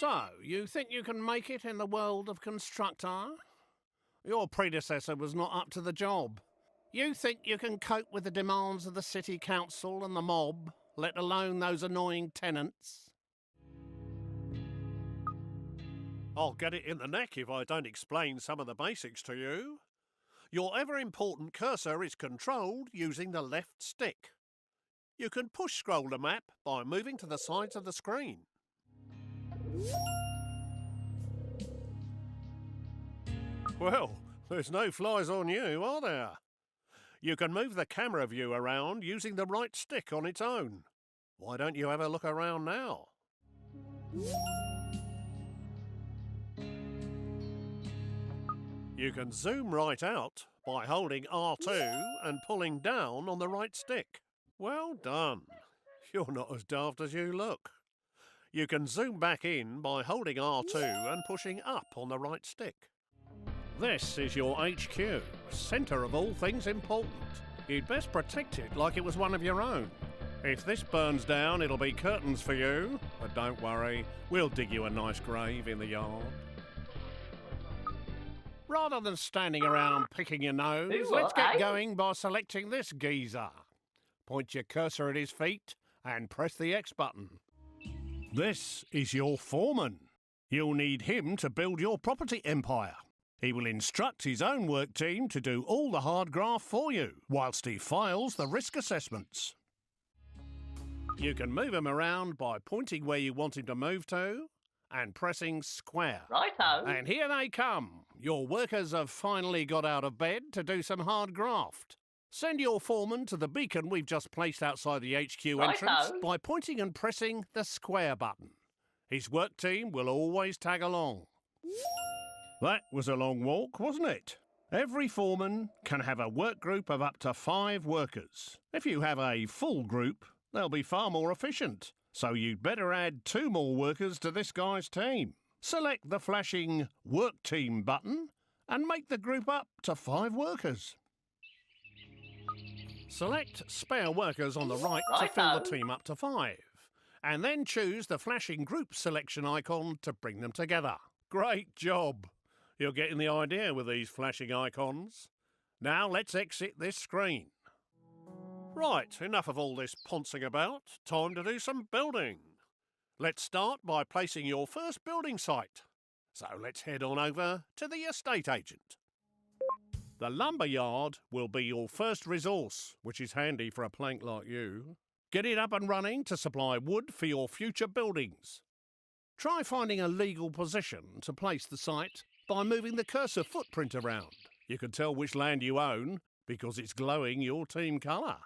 So, you think you can make it in the world of Constructor? Your predecessor was not up to the job. You think you can cope with the demands of the city council and the mob, let alone those annoying tenants? I'll get it in the neck if I don't explain some of the basics to you. Your ever-important cursor is controlled using the left stick. You can push-scroll the map by moving to the sides of the screen. Well, there's no flies on you, are there? You can move the camera view around using the right stick on its own. Why don't you have a look around now? You can zoom right out by holding R2 and pulling down on the right stick. Well done. You're not as daft as you look. You can zoom back in by holding R2 and pushing up on the right stick. This is your HQ, centre of all things important. You'd best protect it like it was one of your own. If this burns down, it'll be curtains for you. But don't worry, we'll dig you a nice grave in the yard. Rather than standing around picking your nose, let's get going by selecting this geezer. Point your cursor at his feet and press the X button. This is your foreman. You'll need him to build your property empire. He will instruct his own work team to do all the hard graft for you, whilst he files the risk assessments. You can move him around by pointing where you want him to move to and pressing square. Righto. And here they come. Your workers have finally got out of bed to do some hard graft. Send your foreman to the beacon we've just placed outside the HQ entrance by pointing and pressing the square button. His work team will always tag along. That was a long walk, wasn't it? Every foreman can have a work group of up to 5 workers. If you have a full group, they'll be far more efficient. So you'd better add 2 more workers to this guy's team. Select the flashing Work Team button and make the group up to 5 workers. Select spare workers on the right to fill the team up to 5. And then choose the flashing group selection icon to bring them together. Great job! You're getting the idea with these flashing icons. Now let's exit this screen. Right, enough of all this poncing about. Time to do some building. Let's start by placing your first building site. So let's head on over to the estate agent. The lumber yard will be your first resource, which is handy for a plank like you. Get it up and running to supply wood for your future buildings. Try finding a legal position to place the site by moving the cursor footprint around. You can tell which land you own because it's glowing your team colour.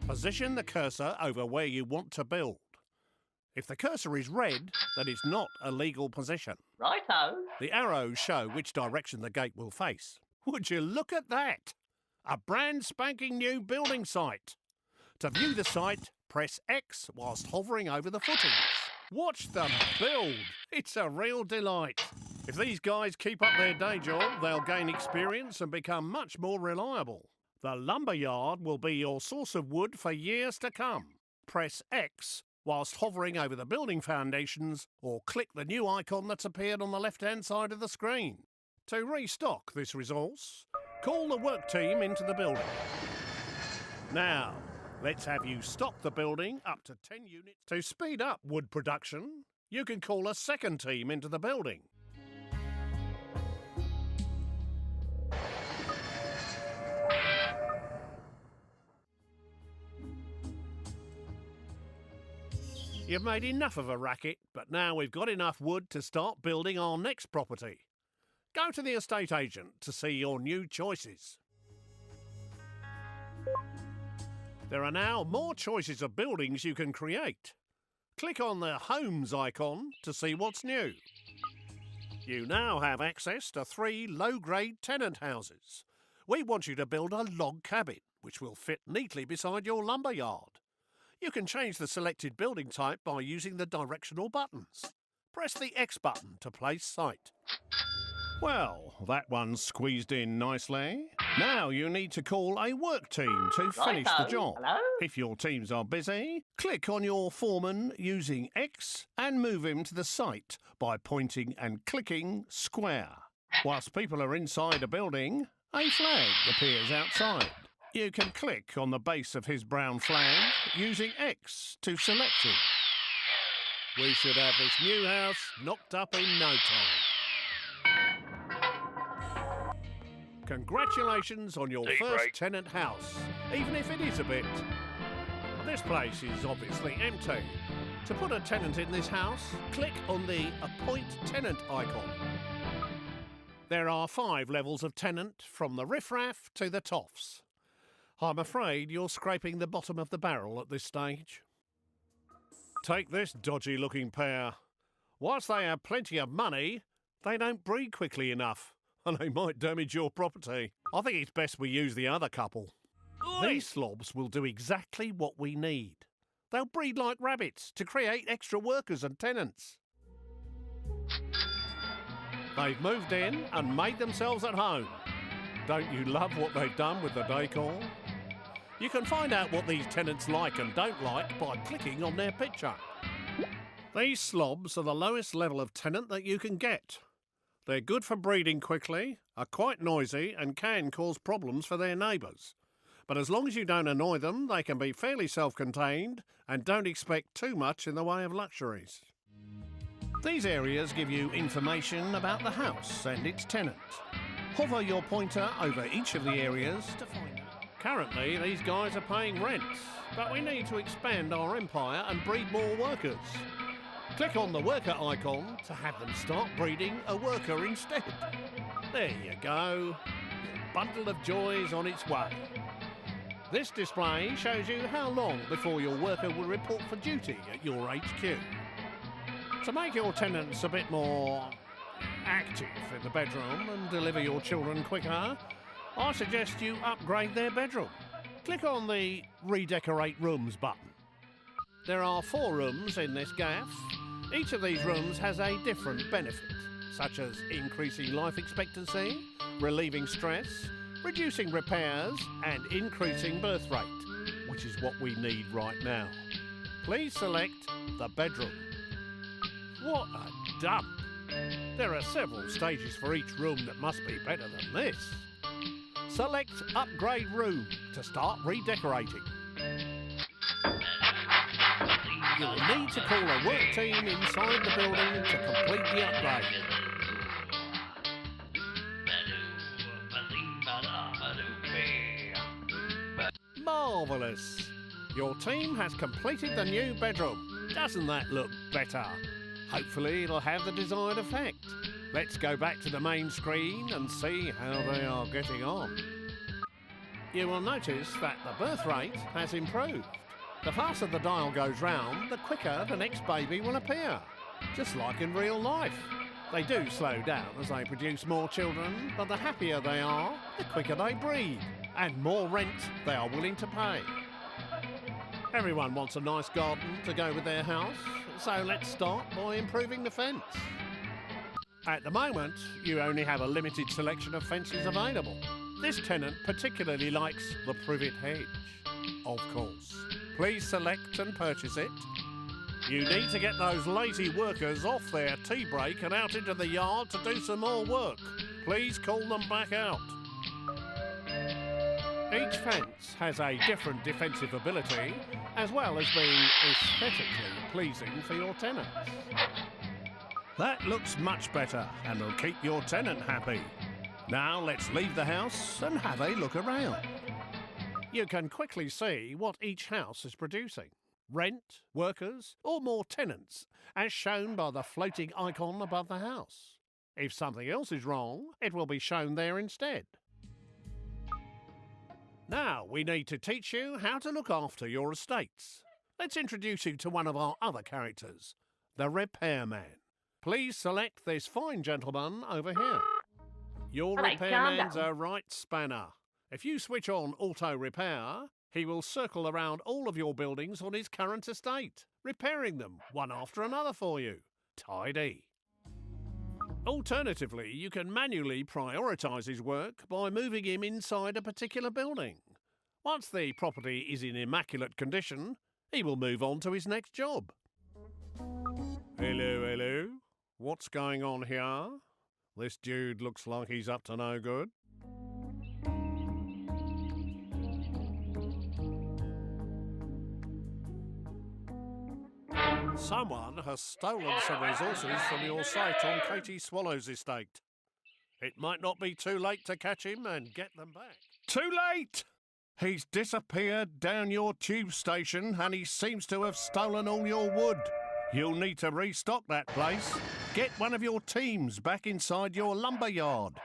Position the cursor over where you want to build. If the cursor is red, then it's not a legal position. Righto. The arrows show which direction the gate will face. Would you look at that? A brand spanking new building site. To view the site, press X whilst hovering over the footings. Watch them build. It's a real delight. If these guys keep up their day job, they'll gain experience and become much more reliable. The lumber yard will be your source of wood for years to come. Press X whilst hovering over the building foundations or click the new icon that's appeared on the left-hand side of the screen. To restock this resource, call the work team into the building. Now, let's have you stock the building up to 10 units. To speed up wood production, you can call a second team into the building. You've made enough of a racket, but now we've got enough wood to start building our next property. Go to the estate agent to see your new choices. There are now more choices of buildings you can create. Click on the Homes icon to see what's new. You now have access to 3 low-grade tenant houses. We want you to build a log cabin, which will fit neatly beside your lumber yard. You can change the selected building type by using the directional buttons. Press the X button to place site. Well, that one's squeezed in nicely. Now you need to call a work team to finish the job. Hello? If your teams are busy, click on your foreman using X and move him to the site by pointing and clicking square. Whilst people are inside a building, a flag appears outside. You can click on the base of his brown flag using X to select him. We should have this new house knocked up in no time. Congratulations on your first tenant house, even if it is a bit. This place is obviously empty. To put a tenant in this house, click on the Appoint Tenant icon. There are 5 levels of tenant, from the riffraff to the toffs. I'm afraid you're scraping the bottom of the barrel at this stage. Take this dodgy-looking pair. Whilst they have plenty of money, they don't breed quickly enough, and they might damage your property. I think it's best we use the other couple. These slobs will do exactly what we need. They'll breed like rabbits to create extra workers and tenants. They've moved in and made themselves at home. Don't you love what they've done with the decor? You can find out what these tenants like and don't like by clicking on their picture. These slobs are the lowest level of tenant that you can get. They're good for breeding quickly, are quite noisy and can cause problems for their neighbours. But as long as you don't annoy them, they can be fairly self-contained and don't expect too much in the way of luxuries. These areas give you information about the house and its tenant. Hover your pointer over each of the areas to find out. Currently, these guys are paying rents, but we need to expand our empire and breed more workers. Click on the worker icon to have them start breeding a worker instead. There you go. Your bundle of joy is on its way. This display shows you how long before your worker will report for duty at your HQ. To make your tenants a bit more active in the bedroom and deliver your children quicker, I suggest you upgrade their bedroom. Click on the Redecorate Rooms button. There are 4 rooms in this gaff. Each of these rooms has a different benefit, such as increasing life expectancy, relieving stress, reducing repairs and increasing birth rate, which is what we need right now. Please select the bedroom. What a dump! There are several stages for each room that must be better than this. Select Upgrade Room to start redecorating. You'll need to call a work team inside the building to complete the upgrade. Marvellous! Your team has completed the new bedroom. Doesn't that look better? Hopefully it'll have the desired effect. Let's go back to the main screen and see how they are getting on. You will notice that the birth rate has improved. The faster the dial goes round, the quicker the next baby will appear. Just like in real life. They do slow down as they produce more children, but the happier they are, the quicker they breed, and more rent they are willing to pay. Everyone wants a nice garden to go with their house, so let's start by improving the fence. At the moment, you only have a limited selection of fences available. This tenant particularly likes the privet hedge, of course. Please select and purchase it. You need to get those lazy workers off their tea break and out into the yard to do some more work. Please call them back out. Each fence has a different defensive ability, as well as being aesthetically pleasing for your tenants. That looks much better and will keep your tenant happy. Now let's leave the house and have a look around. You can quickly see what each house is producing. Rent, workers, or more tenants, as shown by the floating icon above the house. If something else is wrong, it will be shown there instead. Now we need to teach you how to look after your estates. Let's introduce you to one of our other characters, the repairman. Please select this fine gentleman over here. Your repairman's a right spanner. If you switch on auto repair, he will circle around all of your buildings on his current estate, repairing them one after another for you. Tidy. Alternatively, you can manually prioritise his work by moving him inside a particular building. Once the property is in immaculate condition, he will move on to his next job. Hello, hello. What's going on here? This dude looks like he's up to no good. Someone has stolen some resources from your site on Katie Swallow's estate. It might not be too late to catch him and get them back. Too late! He's disappeared down your tube station and he seems to have stolen all your wood. You'll need to restock that place. Get one of your teams back inside your lumber yard.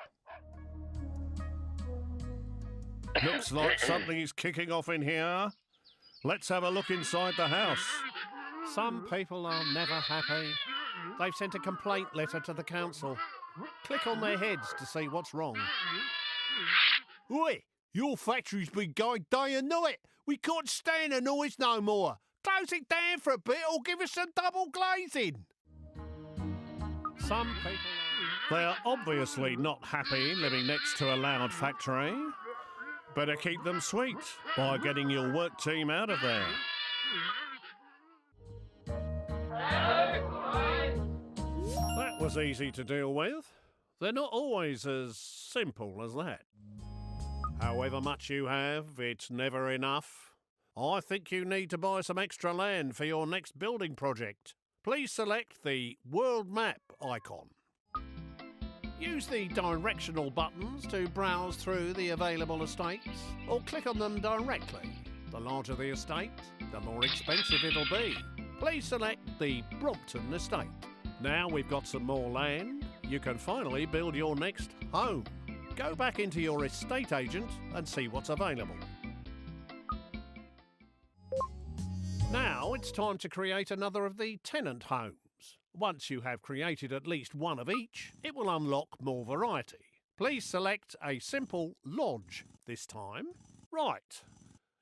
Looks like something is kicking off in here. Let's have a look inside the house. Some people are never happy. They've sent a complaint letter to the council. Click on their heads to see what's wrong. Oi! Your factory's been going day and night. We can't stand the noise no more. Close it down for a bit or give us some double glazing. Some people They're obviously not happy living next to a loud factory. Better keep them sweet by getting your work team out of there. That was easy to deal with. They're not always as simple as that. However much you have, it's never enough. I think you need to buy some extra land for your next building project. Please select the World Map icon. Use the directional buttons to browse through the available estates, or click on them directly. The larger the estate, the more expensive it'll be. Please select the Brompton estate. Now we've got some more land, you can finally build your next home. Go back into your estate agent and see what's available. Now it's time to create another of the tenant homes. Once you have created at least one of each, it will unlock more variety. Please select a simple lodge this time. Right.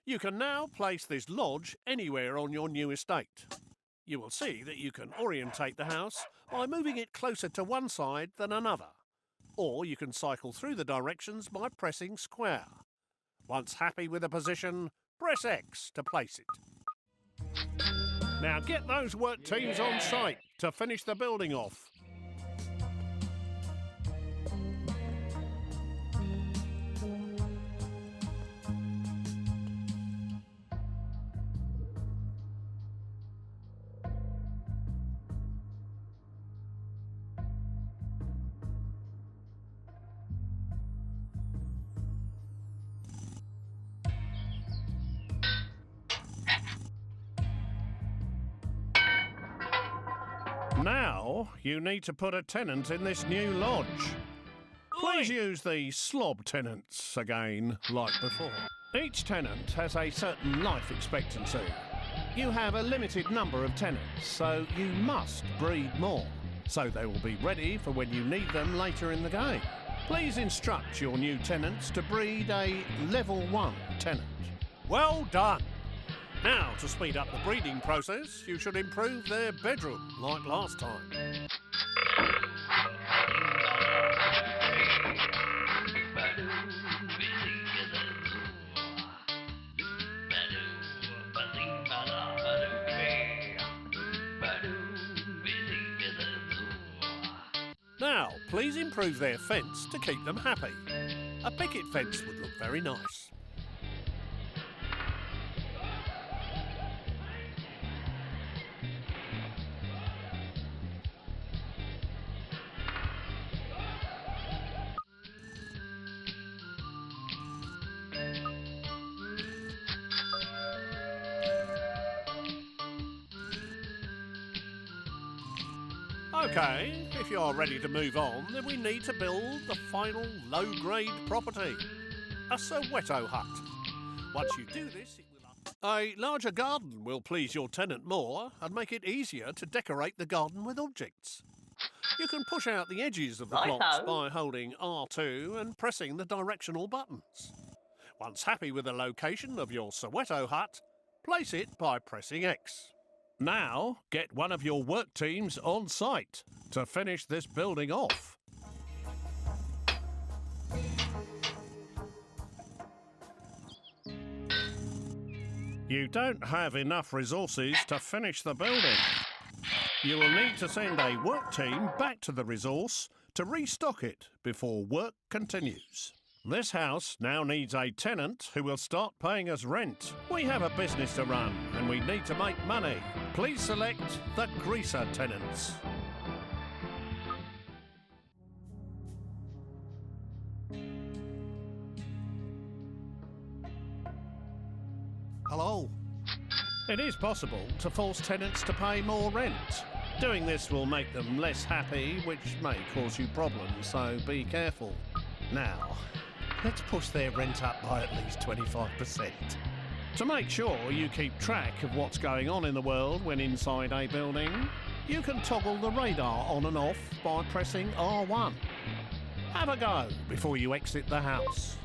You can now place this lodge anywhere on your new estate. You will see that you can orientate the house by moving it closer to one side than another. Or you can cycle through the directions by pressing square. Once happy with a position, press X to place it. Now get those work teams on site to finish the building off. Now, you need to put a tenant in this new lodge. Please use the slob tenants again, like before. Each tenant has a certain life expectancy. You have a limited number of tenants, so you must breed more, so they will be ready for when you need them later in the game. Please instruct your new tenants to breed a level 1 tenant. Well done! Now, to speed up the breeding process, you should improve their bedroom, like last time. Now, please improve their fence to keep them happy. A picket fence would look very nice. Okay, if you are ready to move on, then we need to build the final low-grade property, a Soweto hut. Once you do this, it will... A larger garden will please your tenant more and make it easier to decorate the garden with objects. You can push out the edges of the blocks by holding R2 and pressing the directional buttons. Once happy with the location of your Soweto hut, place it by pressing X. Now, get one of your work teams on site to finish this building off. You don't have enough resources to finish the building. You will need to send a work team back to the resource to restock it before work continues. This house now needs a tenant who will start paying us rent. We have a business to run and we need to make money. Please select the greaser tenants. Hello? It is possible to force tenants to pay more rent. Doing this will make them less happy, which may cause you problems, so be careful. Now, let's push their rent up by at least 25%. To make sure you keep track of what's going on in the world when inside a building, you can toggle the radar on and off by pressing R1. Have a go before you exit the house.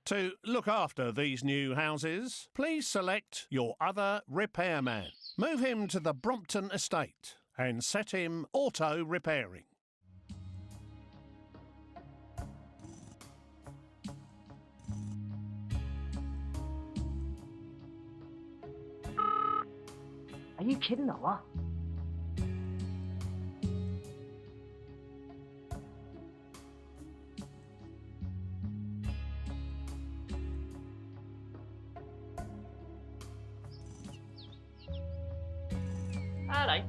To look after these new houses, please select your other repairman. Move him to the Brompton estate and set him auto-repairing. Are you kidding or what? Hello.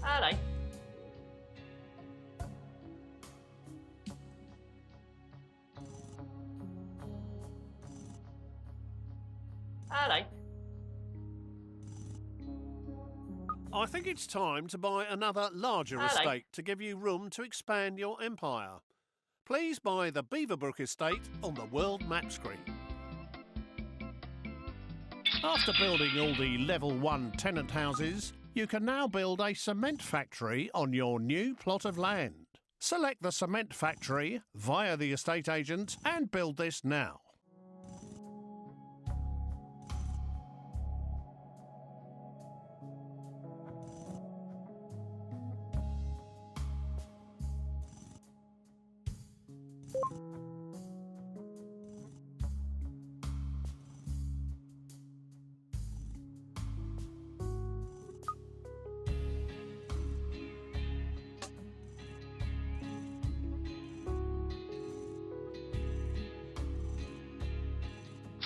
Hello. Hello. I think it's time to buy another larger Hello. estate to give you room to expand your empire. Please buy the Beaverbrook estate on the world map screen. After building all the level 1 tenant houses, you can now build a cement factory on your new plot of land. Select the cement factory via the estate agent and build this now.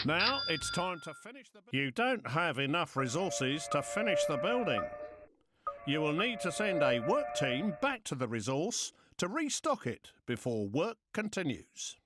Now it's time to finish the... You don't have enough resources to finish the building. You will need to send a work team back to the resource to restock it before work continues.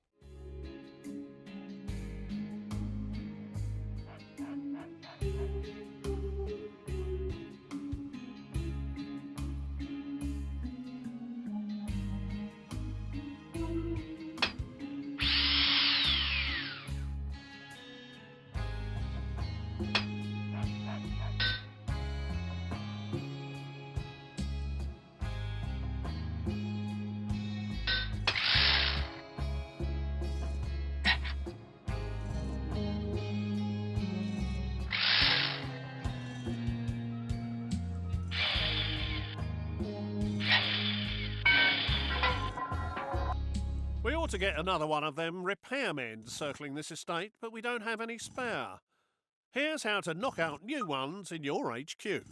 We ought to get another one of them repairmen circling this estate, but we don't have any spare. Here's how to knock out new ones in your HQ.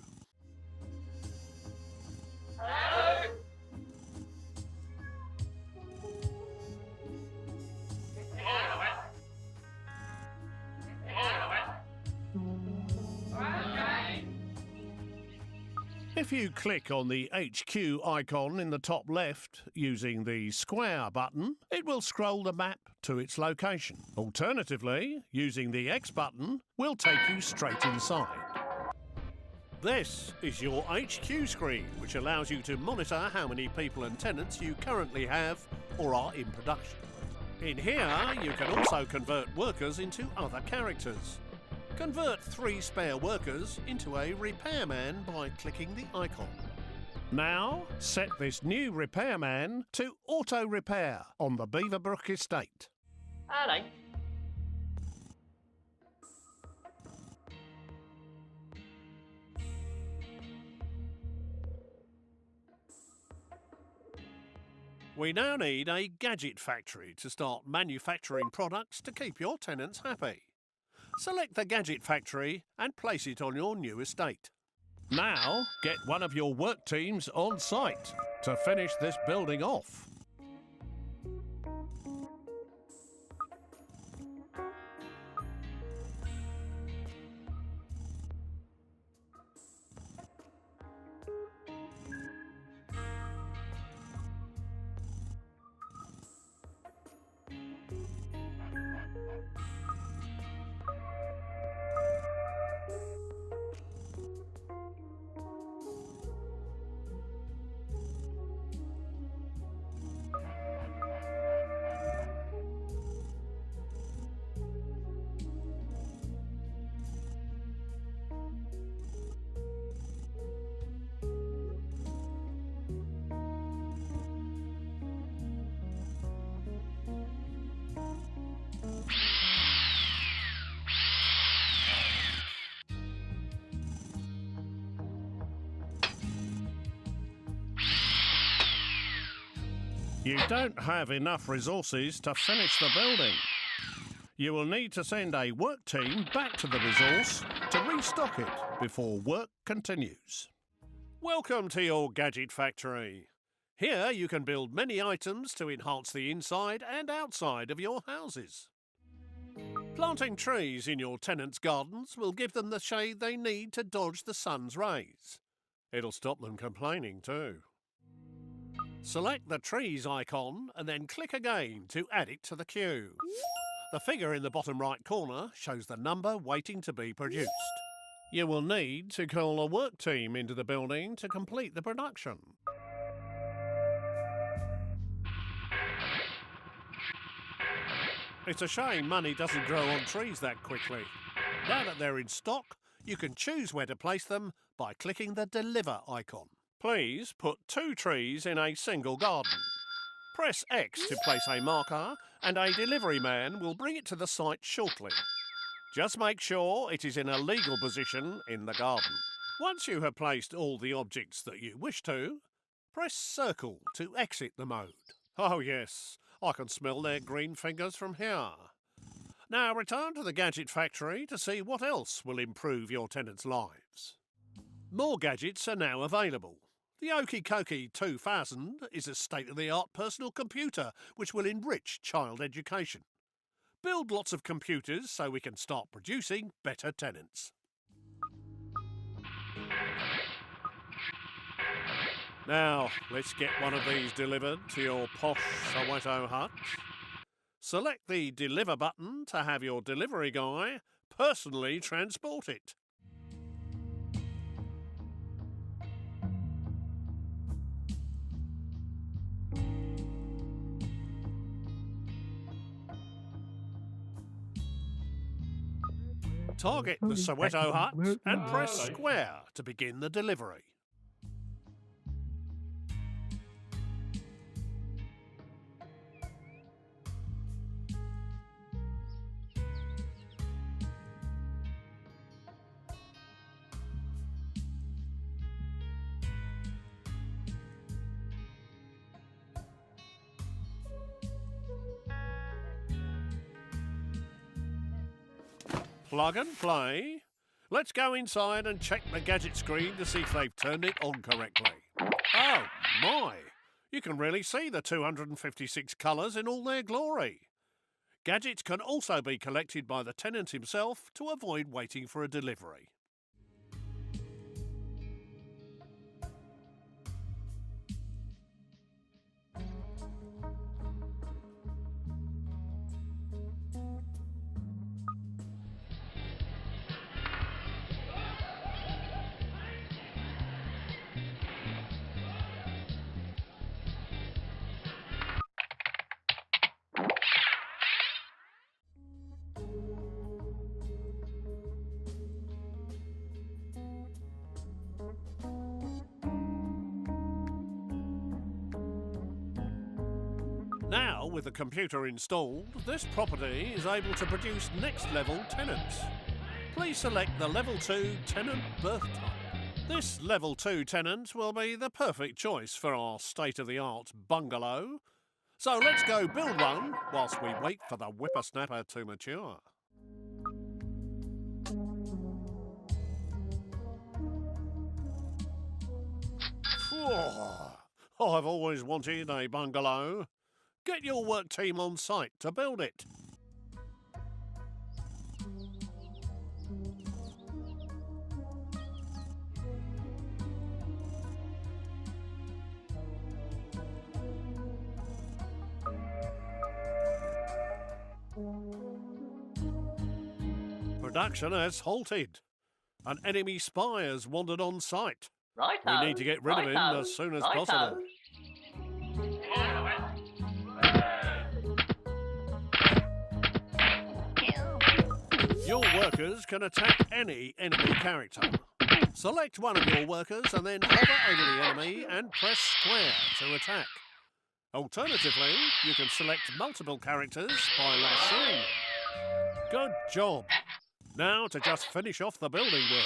If you click on the HQ icon in the top left using the square button, it will scroll the map to its location. Alternatively, using the X button will take you straight inside. This is your HQ screen, which allows you to monitor how many people and tenants you currently have or are in production. In here, you can also convert workers into other characters. Convert 3 spare workers into a repairman by clicking the icon. Now, set this new repairman to auto repair on the Beaverbrook estate. Hello. We now need a gadget factory to start manufacturing products to keep your tenants happy. Select the gadget factory and place it on your new estate. Now, get one of your work teams on site to finish this building off. You don't have enough resources to finish the building. You will need to send a work team back to the resource to restock it before work continues. Welcome to your gadget factory. Here you can build many items to enhance the inside and outside of your houses. Planting trees in your tenants' gardens will give them the shade they need to dodge the sun's rays. It'll stop them complaining too. Select the trees icon and then click again to add it to the queue. The figure in the bottom right corner shows the number waiting to be produced. You will need to call a work team into the building to complete the production. It's a shame money doesn't grow on trees that quickly. Now that they're in stock, you can choose where to place them by clicking the Deliver icon. Please put 2 trees in a single garden. Press X to place a marker and a delivery man will bring it to the site shortly. Just make sure it is in a legal position in the garden. Once you have placed all the objects that you wish to, press Circle to exit the mode. Oh yes, I can smell their green fingers from here. Now return to the gadget factory to see what else will improve your tenants' lives. More gadgets are now available. The Okie Kokie 2000 is a state-of-the-art personal computer which will enrich child education. Build lots of computers so we can start producing better tenants. Now, let's get one of these delivered to your posh Soweto hut. Select the Deliver button to have your delivery guy personally transport it. Target the Soweto hut and press square to begin the delivery. Plug and play. Let's go inside and check the gadget screen to see if they've turned it on correctly. Oh my! You can really see the 256 colours in all their glory. Gadgets can also be collected by the tenant himself to avoid waiting for a delivery. Now, with the computer installed, this property is able to produce next-level tenants. Please select the Level 2 tenant berth type. This Level 2 tenant will be the perfect choice for our state-of-the-art bungalow. So let's go build one whilst we wait for the whippersnapper to mature. I've always wanted a bungalow. Get your work team on site to build it. Production has halted. An enemy spy has wandered on site. Righto. We need to get rid of him as soon as possible. Your workers can attack any enemy character. Select one of your workers and then hover over the enemy and press square to attack. Alternatively, you can select multiple characters by lassoing them. Good job. Now to just finish off the building work.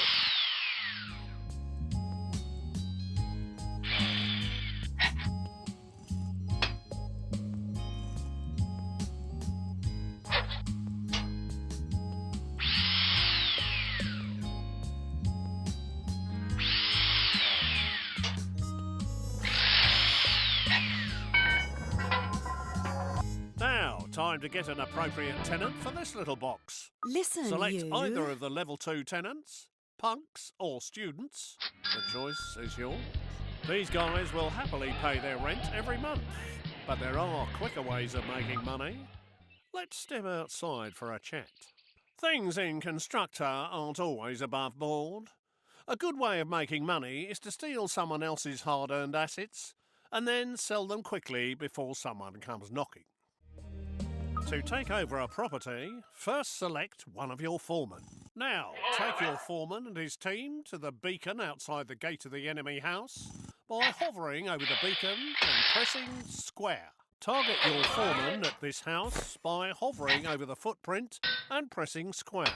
Now, time to get an appropriate tenant for this little box. Listen, Select you. either of the Level 2 tenants, punks or students. The choice is yours. These guys will happily pay their rent every month, but there are quicker ways of making money. Let's step outside for a chat. Things in Constructor aren't always above board. A good way of making money is to steal someone else's hard-earned assets and then sell them quickly before someone comes knocking. To take over a property, first select one of your foremen. Now, take your foreman and his team to the beacon outside the gate of the enemy house by hovering over the beacon and pressing square. Target your foreman at this house by hovering over the footprint and pressing square.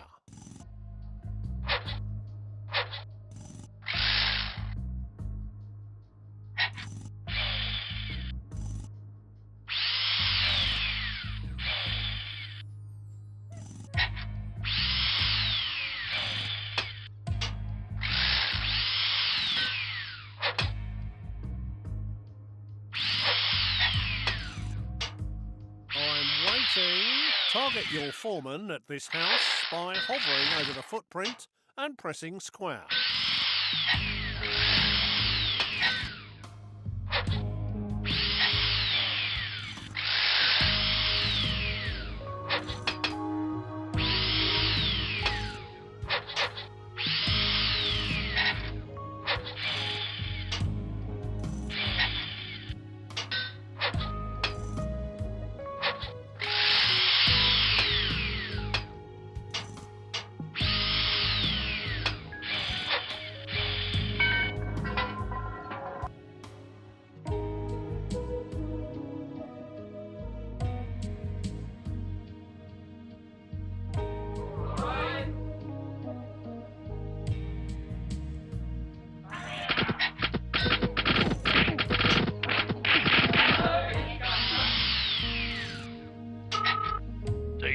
Target your foreman at this house by hovering over the footprint and pressing square.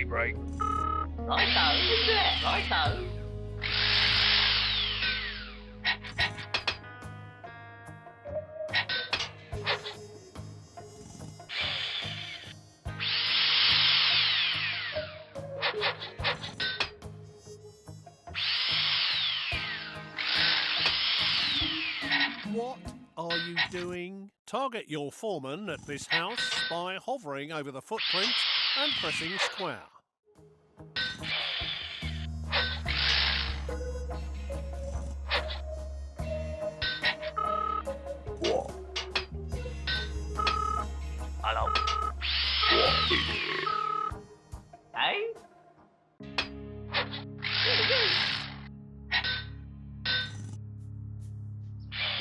Break. Righto, is it? Righto. What are you doing? Target your foreman at this house by hovering over the footprint and pressing square. Hello. Hey?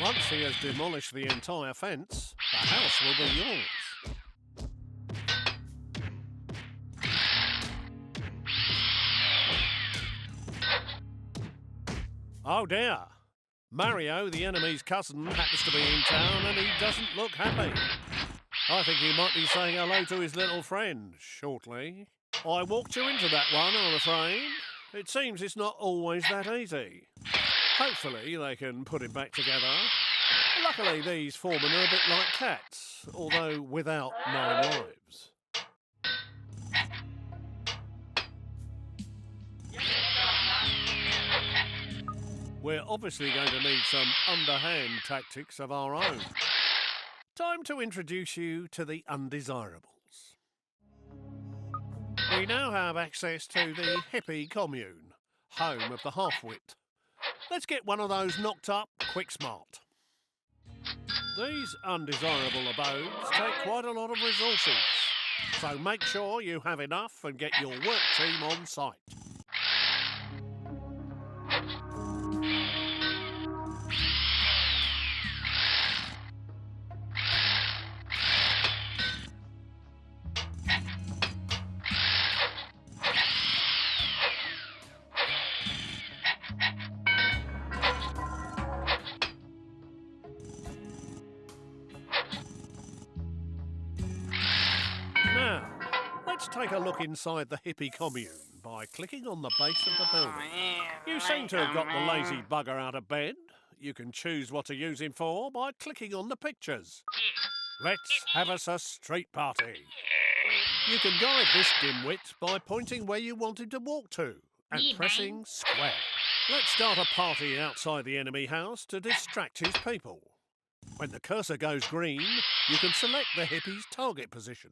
Once he has demolished the entire fence, the house will be yours. Oh dear. Mario, the enemy's cousin, happens to be in town and he doesn't look happy. I think he might be saying hello to his little friend shortly. I walked you into that one, I'm afraid. It seems it's not always that easy. Hopefully they can put him back together. Luckily these foremen are a bit like cats, although without 9 lives. We're obviously going to need some underhand tactics of our own. Time to introduce you to the undesirables. We now have access to the hippie commune, home of the half-wit. Let's get one of those knocked up quick smart. These undesirable abodes take quite a lot of resources, so make sure you have enough and get your work team on site. Now, let's take a look inside the hippie commune by clicking on the base of the building. You seem to have got the lazy bugger out of bed. You can choose what to use him for by clicking on the pictures. Let's have us a street party. You can guide this dimwit by pointing where you want him to walk to and pressing square. Let's start a party outside the enemy house to distract his people. When the cursor goes green, you can select the hippie's target position.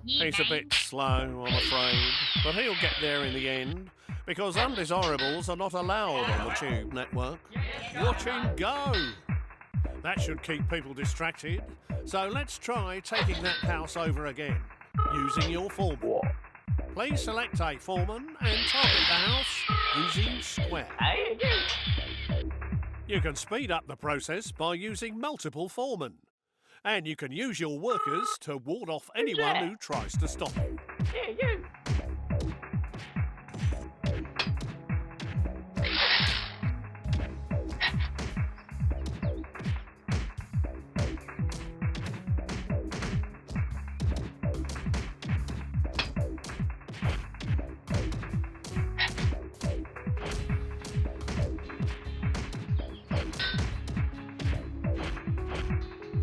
He's a bit slow, I'm afraid, but he'll get there in the end, because undesirables are not allowed on the Tube network. Watch him go! That should keep people distracted, so let's try taking that house over again, using your foreman. Please select a foreman and target the house using square. You can speed up the process by using multiple foremen. And you can use your workers to ward off anyone who tries to stop you.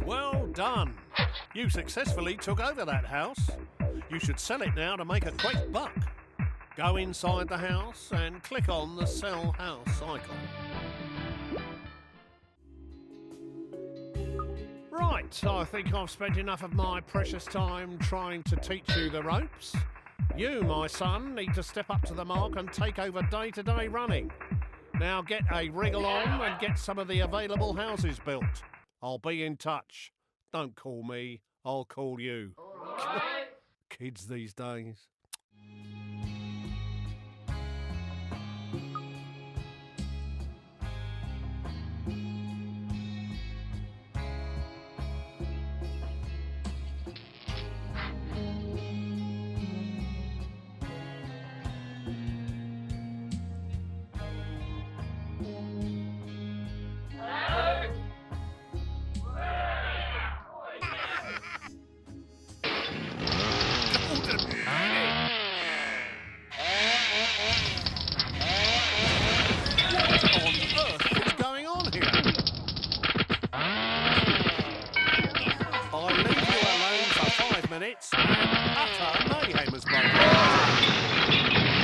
Well done. You successfully took over that house. You should sell it now to make a quick buck. Go inside the house and click on the Sell House icon. Right, I think I've spent enough of my precious time trying to teach you the ropes. You, my son, need to step up to the mark and take over day-to-day running. Now get a wriggle on and get some of the available houses built. I'll be in touch. Don't call me, I'll call you. Kids these days. Utter mayhem has broken out.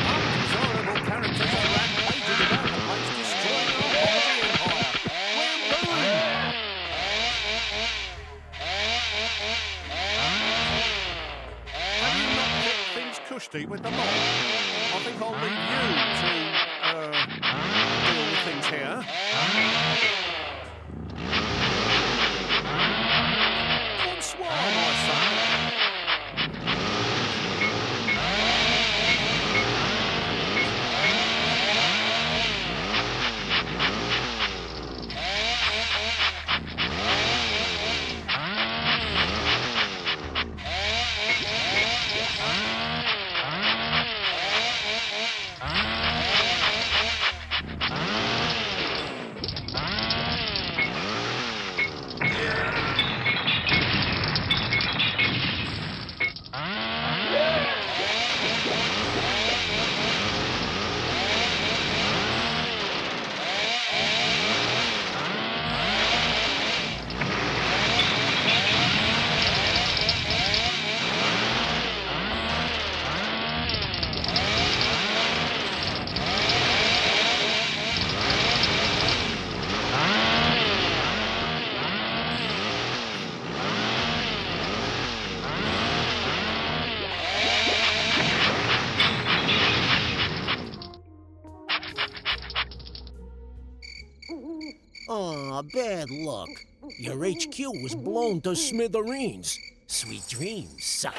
Undesirable characters are rampaging about the place, destroying our property empire. We're ruined. Have you not kept things cushy with the mob? I think I'll leave you to deal with things here. Bonsoir, my son. bad luck. Your HQ was blown to smithereens. Sweet dreams, sucker.